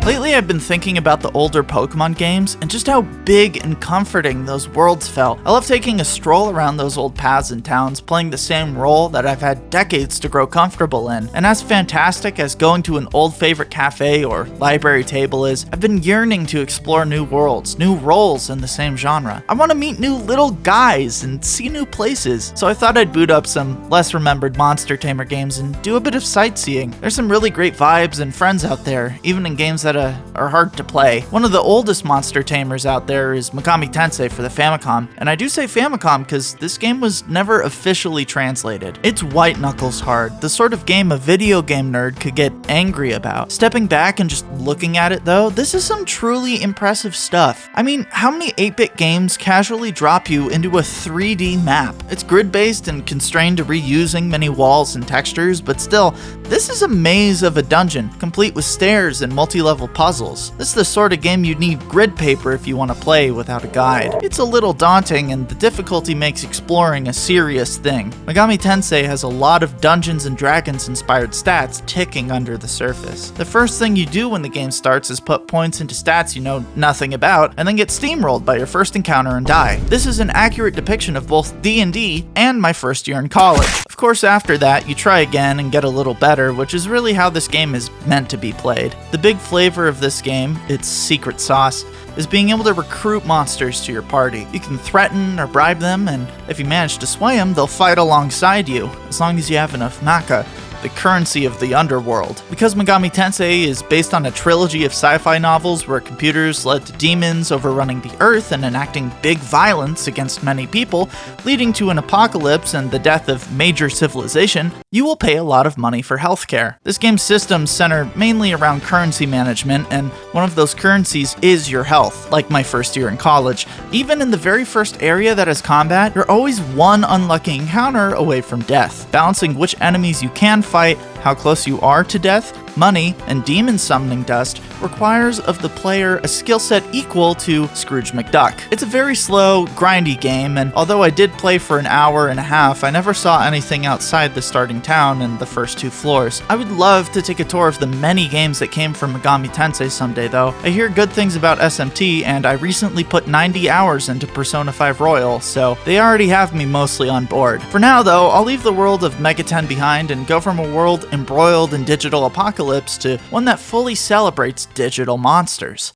Lately I've been thinking about the older Pokemon games and just how big and comforting those worlds felt. I love taking a stroll around those old paths and towns, playing the same role that I've had decades to grow comfortable in. And as fantastic as going to an old favorite cafe or library table is, I've been yearning to explore new worlds, new roles in the same genre. I want to meet new little guys and see new places, so I thought I'd boot up some less remembered Monster Tamer games and do a bit of sightseeing. There's some really great vibes and friends out there, even in games that are hard to play. One of the oldest Monster Tamers out there is Megami Tensei for the Famicom, and I do say Famicom because this game was never officially translated. It's white knuckles hard, the sort of game a video game nerd could get angry about. Stepping back and just looking at it though, this is some truly impressive stuff. I mean, how many 8-bit games casually drop you into a 3D map? It's grid-based and constrained to reusing many walls and textures, but still, this is a maze of a dungeon, complete with stairs and multi-level puzzles. This is the sort of game you'd need grid paper if you want to play without a guide. It's a little daunting, and the difficulty makes exploring a serious thing. Megami Tensei has a lot of Dungeons and Dragons inspired stats ticking under the surface. The first thing you do when the game starts is put points into stats you know nothing about, and then get steamrolled by your first encounter and die. This is an accurate depiction of both D&D and my first year in college. Of course, after that, you try again and get a little better, which is really how this game is meant to be played. The big flavor of this game, its secret sauce, is being able to recruit monsters to your party. You can threaten or bribe them, and if you manage to sway them, they'll fight alongside you, as long as you have enough mecha, the currency of the underworld. Because Megami Tensei is based on a trilogy of sci-fi novels where computers led to demons overrunning the earth and enacting big violence against many people, leading to an apocalypse and the death of major civilization, you will pay a lot of money for healthcare. This game's systems center mainly around currency management, and one of those currencies is your health, like my first year in college. Even in the very first area that has combat, you're always one unlucky encounter away from death. Balancing which enemies you can fight, how close you are to death, money, and demon summoning dust requires of the player a skill set equal to Scrooge McDuck. It's a very slow, grindy game, and although I did play for an hour and a half, I never saw anything outside the starting town and the first 2 floors. I would love to take a tour of the many games that came from Megami Tensei someday though. I hear good things about SMT, and I recently put 90 hours into Persona 5 Royal, so they already have me mostly on board. For now though, I'll leave the world of Mega 10 behind and go from a world embroiled in digital apocalypse to one that fully celebrates digital monsters.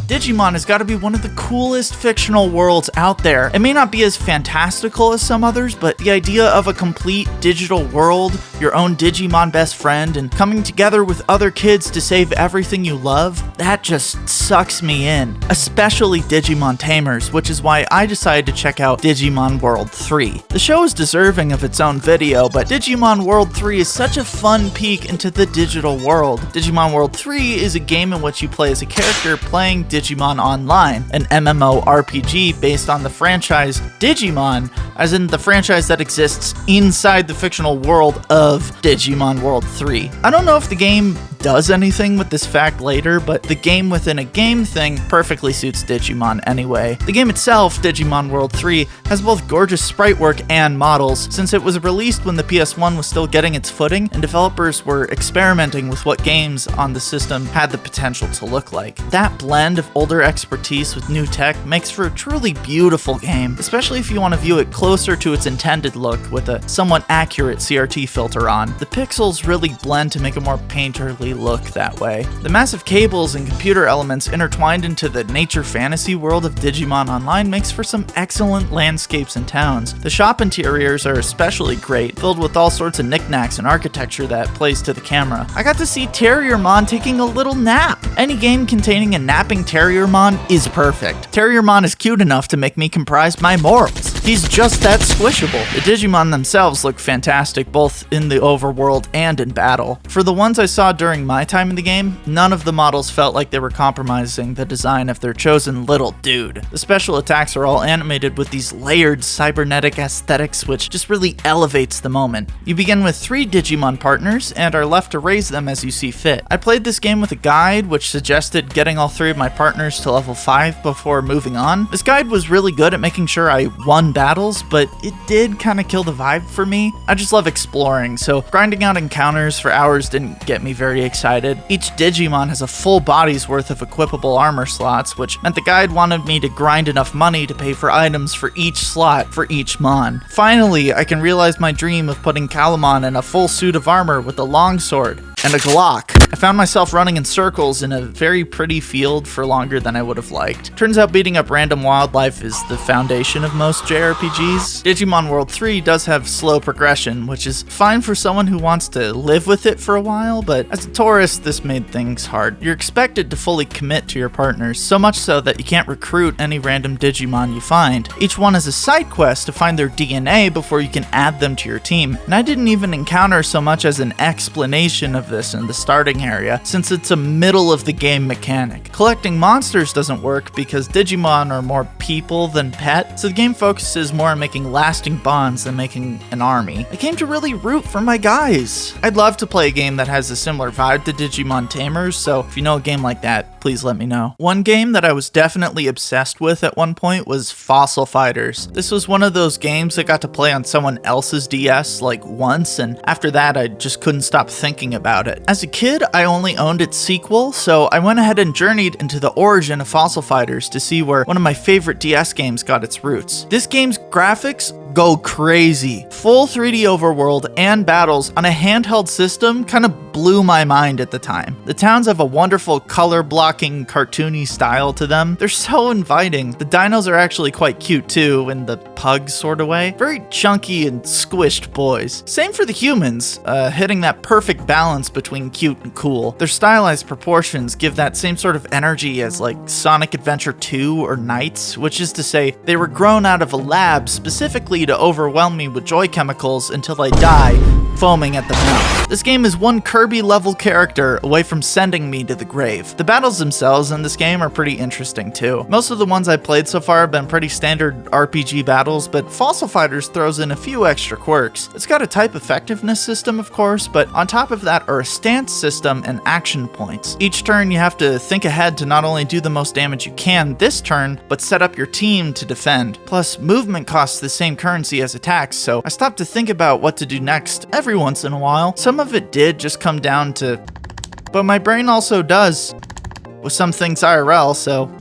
Digimon has got to be one of the coolest fictional worlds out there. It may not be as fantastical as some others, but the idea of a complete digital world, your own Digimon best friend, and coming together with other kids to save everything you love, that just sucks me in. Especially Digimon Tamers, which is why I decided to check out Digimon World 3. The show is deserving of its own video, but Digimon World 3 is such a fun peek into the digital world. Digimon World 3 is a game in which you play as a character playing Digimon Online, an MMORPG based on the franchise Digimon, as in the franchise that exists inside the fictional world of Digimon World 3. I don't know if the game does anything with this fact later, but the game within a game thing perfectly suits Digimon anyway. The game itself, Digimon World 3, has both gorgeous sprite work and models, since it was released when the PS1 was still getting its footing and developers were experimenting with what games on the system had the potential to look like. That blend of older expertise with new tech makes for a truly beautiful game, especially if you want to view it closer to its intended look with a somewhat accurate CRT filter on. The pixels really blend to make a more painterly look that way. The massive cables and computer elements intertwined into the nature fantasy world of Digimon Online makes for some excellent landscapes and towns. The shop interiors are especially great, filled with all sorts of knickknacks and architecture that plays to the camera. I got to see Terriermon taking a little nap. Any game containing a napping Terriermon is perfect. Terriermon is cute enough to make me comprise my morals. He's just that squishable. The Digimon themselves look fantastic both in the overworld and in battle. For the ones I saw during my time in the game, none of the models felt like they were compromising the design of their chosen little dude. The special attacks are all animated with these layered cybernetic aesthetics, which just really elevates the moment. You begin with 3 Digimon partners and are left to raise them as you see fit. I played this game with a guide which suggested getting all 3 of my partners to level 5 before moving on. This guide was really good at making sure I won battles, but it did kind of kill the vibe for me. I just love exploring, so grinding out encounters for hours didn't get me very excited. Each Digimon has a full body's worth of equipable armor slots, which meant the guide wanted me to grind enough money to pay for items for each slot for each mon. Finally, I can realize my dream of putting Calamon in a full suit of armor with a longsword and a Glock. I found myself running in circles in a very pretty field for longer than I would have liked. Turns out beating up random wildlife is the foundation of most JRPGs. Digimon World 3 does have slow progression, which is fine for someone who wants to live with it for a while, but as a tourist, this made things hard. You're expected to fully commit to your partners, so much so that you can't recruit any random Digimon you find. Each one is a side quest to find their DNA before you can add them to your team, and I didn't even encounter so much as an explanation of this in the starting area, since it's a middle of the game mechanic. Collecting monsters doesn't work because Digimon are more people than pet, so the game focuses more on making lasting bonds than making an army. I came to really root for my guys. I'd love to play a game that has a similar vibe to Digimon Tamers, so if you know a game like that, please let me know. One game that I was definitely obsessed with at one point was Fossil Fighters. This was one of those games I got to play on someone else's DS like once, and after that I just couldn't stop thinking about it. As a kid, I only owned its sequel, so I went ahead and journeyed into the origin of Fossil Fighters to see where one of my favorite DS games got its roots. This game's graphics go crazy. Full 3D overworld and battles on a handheld system kind of blew my mind at the time. The towns have a wonderful color blocking, cartoony style to them. They're so inviting. The dinos are actually quite cute too, in the pug sort of way. Very chunky and squished boys. Same for the humans, hitting that perfect balance between cute and cool. Their stylized proportions give that same sort of energy as like Sonic Adventure 2 or Knights, which is to say they were grown out of a lab specifically to overwhelm me with joy chemicals until I die, foaming at the mouth. This game is one Kirby-level character away from sending me to the grave. The battles themselves in this game are pretty interesting too. Most of the ones I've played so far have been pretty standard RPG battles, but Fossil Fighters throws in a few extra quirks. It's got a type effectiveness system, of course, but on top of that are a stance system and action points. Each turn you have to think ahead to not only do the most damage you can this turn, but set up your team to defend. Plus, movement costs the same currency as attacks, so I stopped to think about what to do next every once in a while. Some of it did just come down to, but my brain also does with some things IRL, so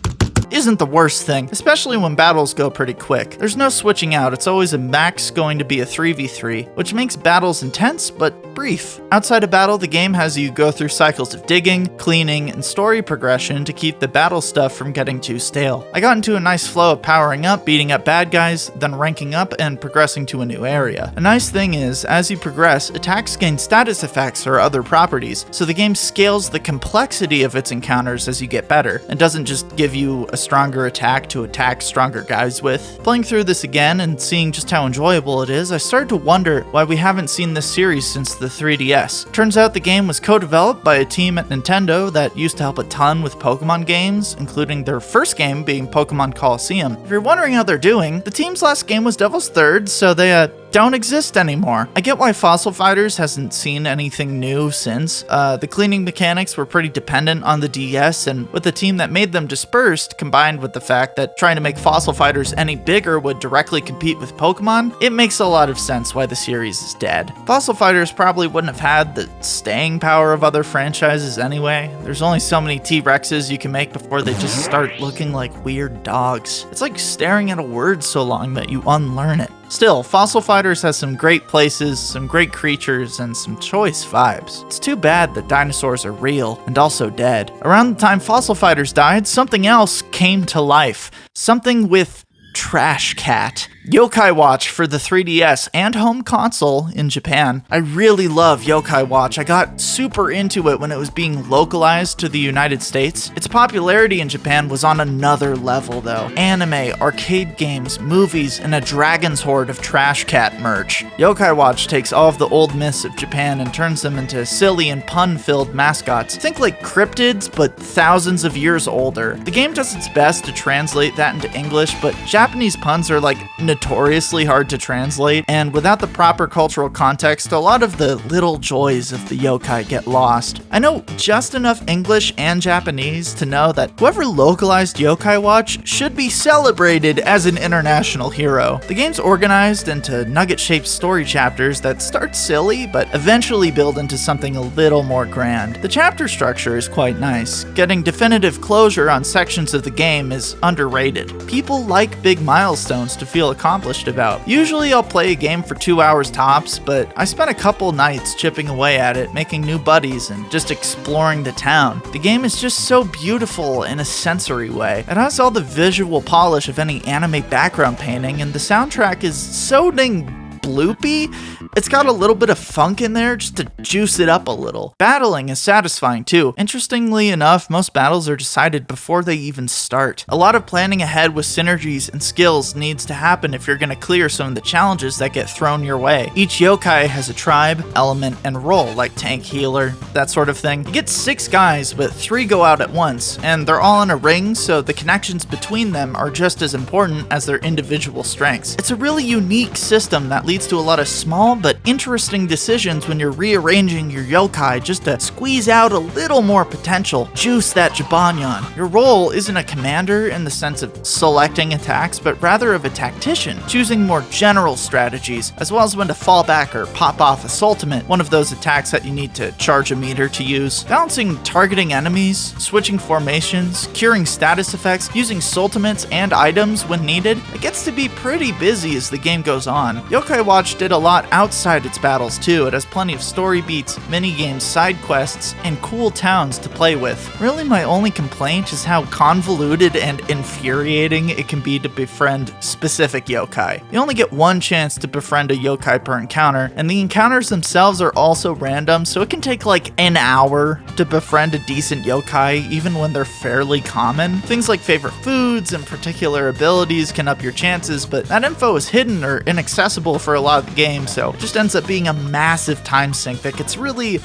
isn't the worst thing, especially when battles go pretty quick. There's no switching out, it's always a max going to be a 3v3, which makes battles intense but brief. Outside of battle, the game has you go through cycles of digging, cleaning, and story progression to keep the battle stuff from getting too stale. I got into a nice flow of powering up, beating up bad guys, then ranking up and progressing to a new area. A nice thing is, as you progress, attacks gain status effects or other properties, so the game scales the complexity of its encounters as you get better, and doesn't just give you a stronger attack to attack stronger guys with. Playing through this again and seeing just how enjoyable it is, I started to wonder why we haven't seen this series since the 3DS. Turns out the game was co-developed by a team at Nintendo that used to help a ton with Pokemon games, including their first game being Pokemon Coliseum. If you're wondering how they're doing, the team's last game was Devil's Third, so they don't exist anymore. I get why Fossil Fighters hasn't seen anything new since. The cleaning mechanics were pretty dependent on the DS, and with the team that made them dispersed, combined with the fact that trying to make Fossil Fighters any bigger would directly compete with Pokemon, it makes a lot of sense why the series is dead. Fossil Fighters probably wouldn't have had the staying power of other franchises anyway. There's only so many T-Rexes you can make before they just start looking like weird dogs. It's like staring at a word so long that you unlearn it. Still, Fossil Fighters has some great places, some great creatures, and some choice vibes. It's too bad that dinosaurs are real, and also dead. Around the time Fossil Fighters died, something else came to life. Something with Trash Cat. Yokai Watch for the 3DS and home console in Japan. I really love Yokai Watch. I got super into it when it was being localized to the United States. Its popularity in Japan was on another level though. Anime, arcade games, movies, and a dragon's horde of Trash Cat merch. Yokai Watch takes all of the old myths of Japan and turns them into silly and pun-filled mascots. Think like cryptids, but thousands of years older. The game does its best to translate that into English, but Japanese puns are like notoriously hard to translate, and without the proper cultural context, a lot of the little joys of the yokai get lost. I know just enough English and Japanese to know that whoever localized Yokai Watch should be celebrated as an international hero. The game's organized into nugget-shaped story chapters that start silly, but eventually build into something a little more grand. The chapter structure is quite nice. Getting definitive closure on sections of the game is underrated. People like big milestones to feel accomplished about. Usually I'll play a game for 2 hours tops, but I spent a couple nights chipping away at it, making new buddies and just exploring the town. The game is just so beautiful in a sensory way. It has all the visual polish of any anime background painting, and the soundtrack is so dang bloopy. It's got a little bit of funk in there just to juice it up a little. Battling is satisfying too. Interestingly enough, most battles are decided before they even start. A lot of planning ahead with synergies and skills needs to happen if you're going to clear some of the challenges that get thrown your way. Each yokai has a tribe, element, and role, like tank, healer, that sort of thing. You get 6 guys, but 3 go out at once, and they're all in a ring, so the connections between them are just as important as their individual strengths. It's a really unique system that leads to a lot of small but interesting decisions when you're rearranging your yokai just to squeeze out a little more potential, juice that Jibanyan. Your role isn't a commander in the sense of selecting attacks, but rather of a tactician, choosing more general strategies, as well as when to fall back or pop off a ultimate, one of those attacks that you need to charge a meter to use. Balancing targeting enemies, switching formations, curing status effects, using ultimates and items when needed, it gets to be pretty busy as the game goes on. Yokai Watch did a lot outside its battles too. It has plenty of story beats, mini-games, side quests, and cool towns to play with. Really, my only complaint is how convoluted and infuriating it can be to befriend specific yokai. You only get one chance to befriend a yokai per encounter, and the encounters themselves are also random, so it can take like an hour to befriend a decent yokai, even when they're fairly common. Things like favorite foods and particular abilities can up your chances, but that info is hidden or inaccessible for a lot of the game, so it just ends up being a massive time sink that gets really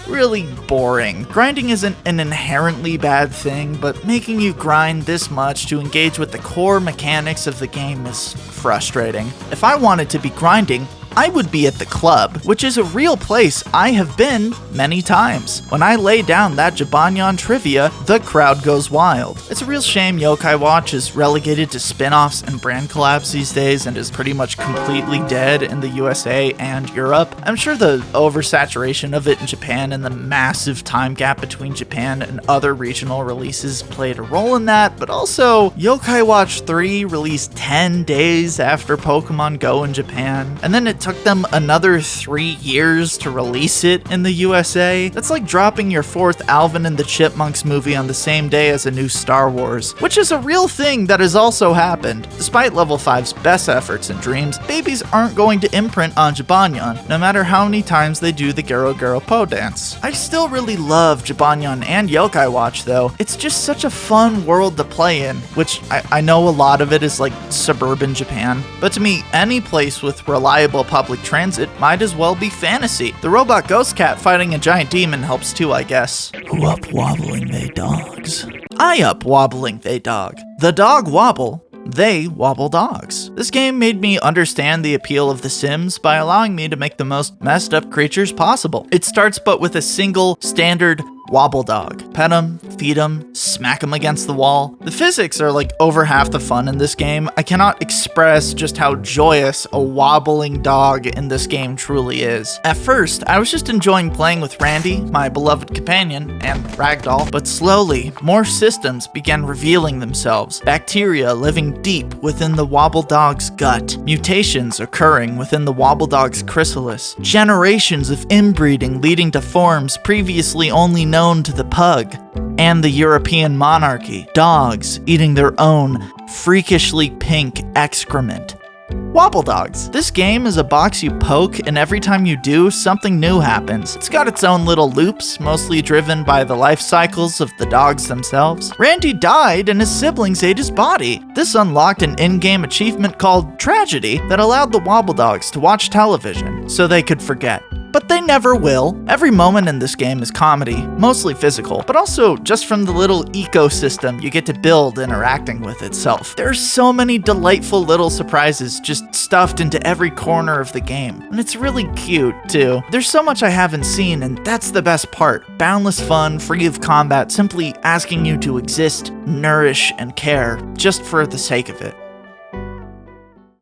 boring. Grinding isn't an inherently bad thing, but making you grind this much to engage with the core mechanics of the game is frustrating. If I wanted to be grinding, I would be at the club, which is a real place I have been many times. When I lay down that Jibanyan trivia, the crowd goes wild. It's a real shame Yokai Watch is relegated to spin-offs and brand collabs these days and is pretty much completely dead in the USA and Europe. I'm sure the oversaturation of it in Japan and the massive time gap between Japan and other regional releases played a role in that, but also Yokai Watch 3 released 10 days after Pokemon Go in Japan, and then it took them another 3 years to release it in the USA. That's like dropping your 4th Alvin and the Chipmunks movie on the same day as a new Star Wars, which is a real thing that has also happened. Despite Level 5's best efforts and dreams, babies aren't going to imprint on Jibanyan, no matter how many times they do the Gero Gero Po dance. I still really love Jibanyan and Yokai Watch though. It's just such a fun world to play in, which I know a lot of it is like suburban Japan, but to me, any place with reliable public transit might as well be fantasy. The robot ghost cat fighting a giant demon helps too, I guess. Who up wobbling they dogs? I up wobbling they dog. The dog wobble, they wobble dogs. This game made me understand the appeal of The Sims by allowing me to make the most messed up creatures possible. It starts but with a single standard wobble dog. Pet him, feed him, smack him against the wall. The physics are like over half the fun in this game. I cannot express just how joyous a wobbling dog in this game truly is. At first, I was just enjoying playing with Randy, my beloved companion, and Ragdoll, but slowly, more systems began revealing themselves. Bacteria living deep within the wobble dog's gut, mutations occurring within the wobble dog's chrysalis, generations of inbreeding leading to forms previously only known to the pug and the European monarchy, dogs eating their own freakishly pink excrement. Wobbledogs. This game is a box you poke, and every time you do, something new happens. It's got its own little loops, mostly driven by the life cycles of the dogs themselves. Randy died and his siblings ate his body. This unlocked an in-game achievement called Tragedy that allowed the Wobbledogs to watch television so they could forget. But they never will. Every moment in this game is comedy, mostly physical, but also just from the little ecosystem you get to build interacting with itself. There are so many delightful little surprises just stuffed into every corner of the game. And it's really cute, too. There's so much I haven't seen, and that's the best part. Boundless fun, free of combat, simply asking you to exist, nourish, and care, just for the sake of it.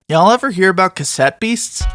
Y'all ever hear about Cassette Beasts?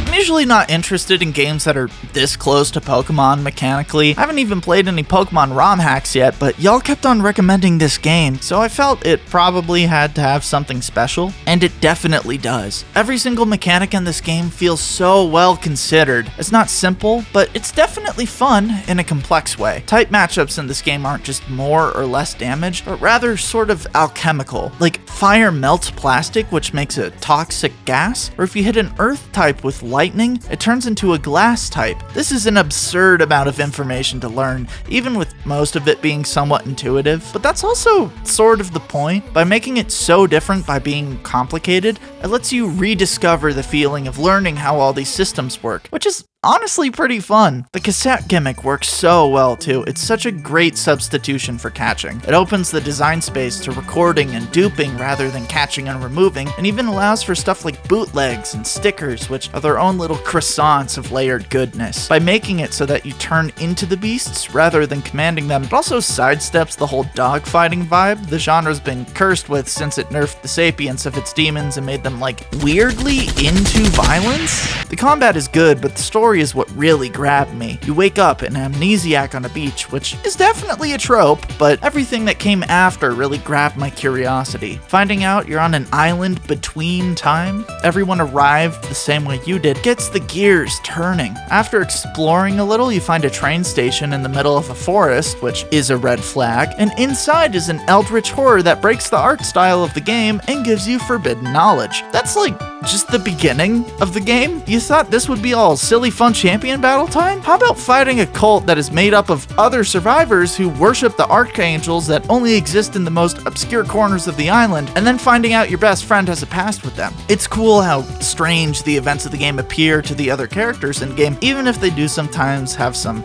I'm usually not interested in games that are this close to Pokemon mechanically. I haven't even played any Pokemon ROM hacks yet, but y'all kept on recommending this game, so I felt it probably had to have something special, and it definitely does. Every single mechanic in this game feels so well considered. It's not simple, but it's definitely fun in a complex way. Type matchups in this game aren't just more or less damage, but rather sort of alchemical. Like fire melts plastic, which makes a toxic gas, or if you hit an earth type with lightning, it turns into a glass type. This is an absurd amount of information to learn, even with most of it being somewhat intuitive, but that's also sort of the point. By making it so different by being complicated, it lets you rediscover the feeling of learning how all these systems work, which is honestly pretty fun. The cassette gimmick works so well too. It's such a great substitution for catching. It opens the design space to recording and duping rather than catching and removing, and even allows for stuff like bootlegs and stickers, which are their own little croissants of layered goodness. By making it so that you turn into the beasts rather than commanding them, it also sidesteps the whole dogfighting vibe the genre's been cursed with since it nerfed the sapience of its demons and made them like weirdly into violence. The combat is good, but the story is what really grabbed me. You wake up an amnesiac on a beach, which is definitely a trope, but everything that came after really grabbed my curiosity. Finding out you're on an island between time, everyone arrived the same way you did, gets the gears turning. After exploring a little, you find a train station in the middle of a forest, which is a red flag, and inside is an eldritch horror that breaks the art style of the game and gives you forbidden knowledge. That's like just the beginning of the game? You thought this would be all silly fun champion battle time? How about fighting a cult that is made up of other survivors who worship the archangels that only exist in the most obscure corners of the island, and then finding out your best friend has a past with them? It's cool how strange the events of the game appear to the other characters in game, even if they do sometimes have some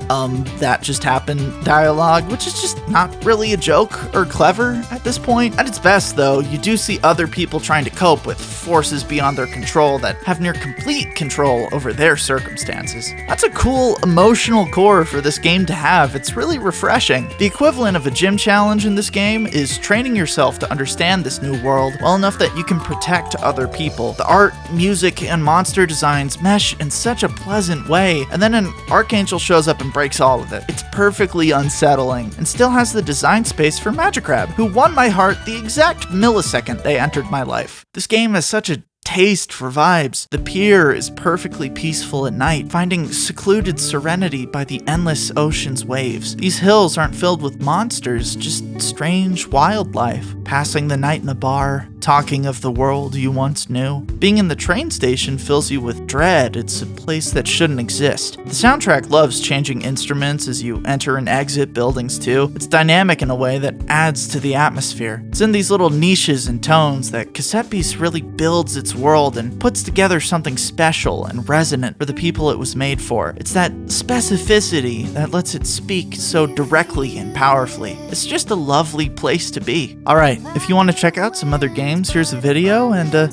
that just happened dialogue, which is just not really a joke or clever at this point. At its best though, you do see other people trying to cope with forces beyond their control that have near complete control over their circumstances. That's a cool emotional core for this game to have. It's really refreshing. The equivalent of a gym challenge in this game is training yourself to understand this new world well enough that you can protect other people. The art, music, and monster designs mesh in such a pleasant way, and then an archangel shows up and breaks all of it. It's perfectly unsettling, and still has the design space for Magicrab, who won my heart the exact millisecond they entered my life. This game has such a taste for vibes. The pier is perfectly peaceful at night, finding secluded serenity by the endless ocean's waves. These hills aren't filled with monsters, just strange wildlife. Passing the night in a bar, talking of the world you once knew. Being in the train station fills you with dread. It's a place that shouldn't exist. The soundtrack loves changing instruments as you enter and exit buildings too. It's dynamic in a way that adds to the atmosphere. It's in these little niches and tones that Cassette Beasts really builds its world and puts together something special and resonant for the people it was made for. It's that specificity that lets it speak so directly and powerfully. It's just a lovely place to be. Alright, if you want to check out some other games, here's a video, and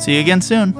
see you again soon.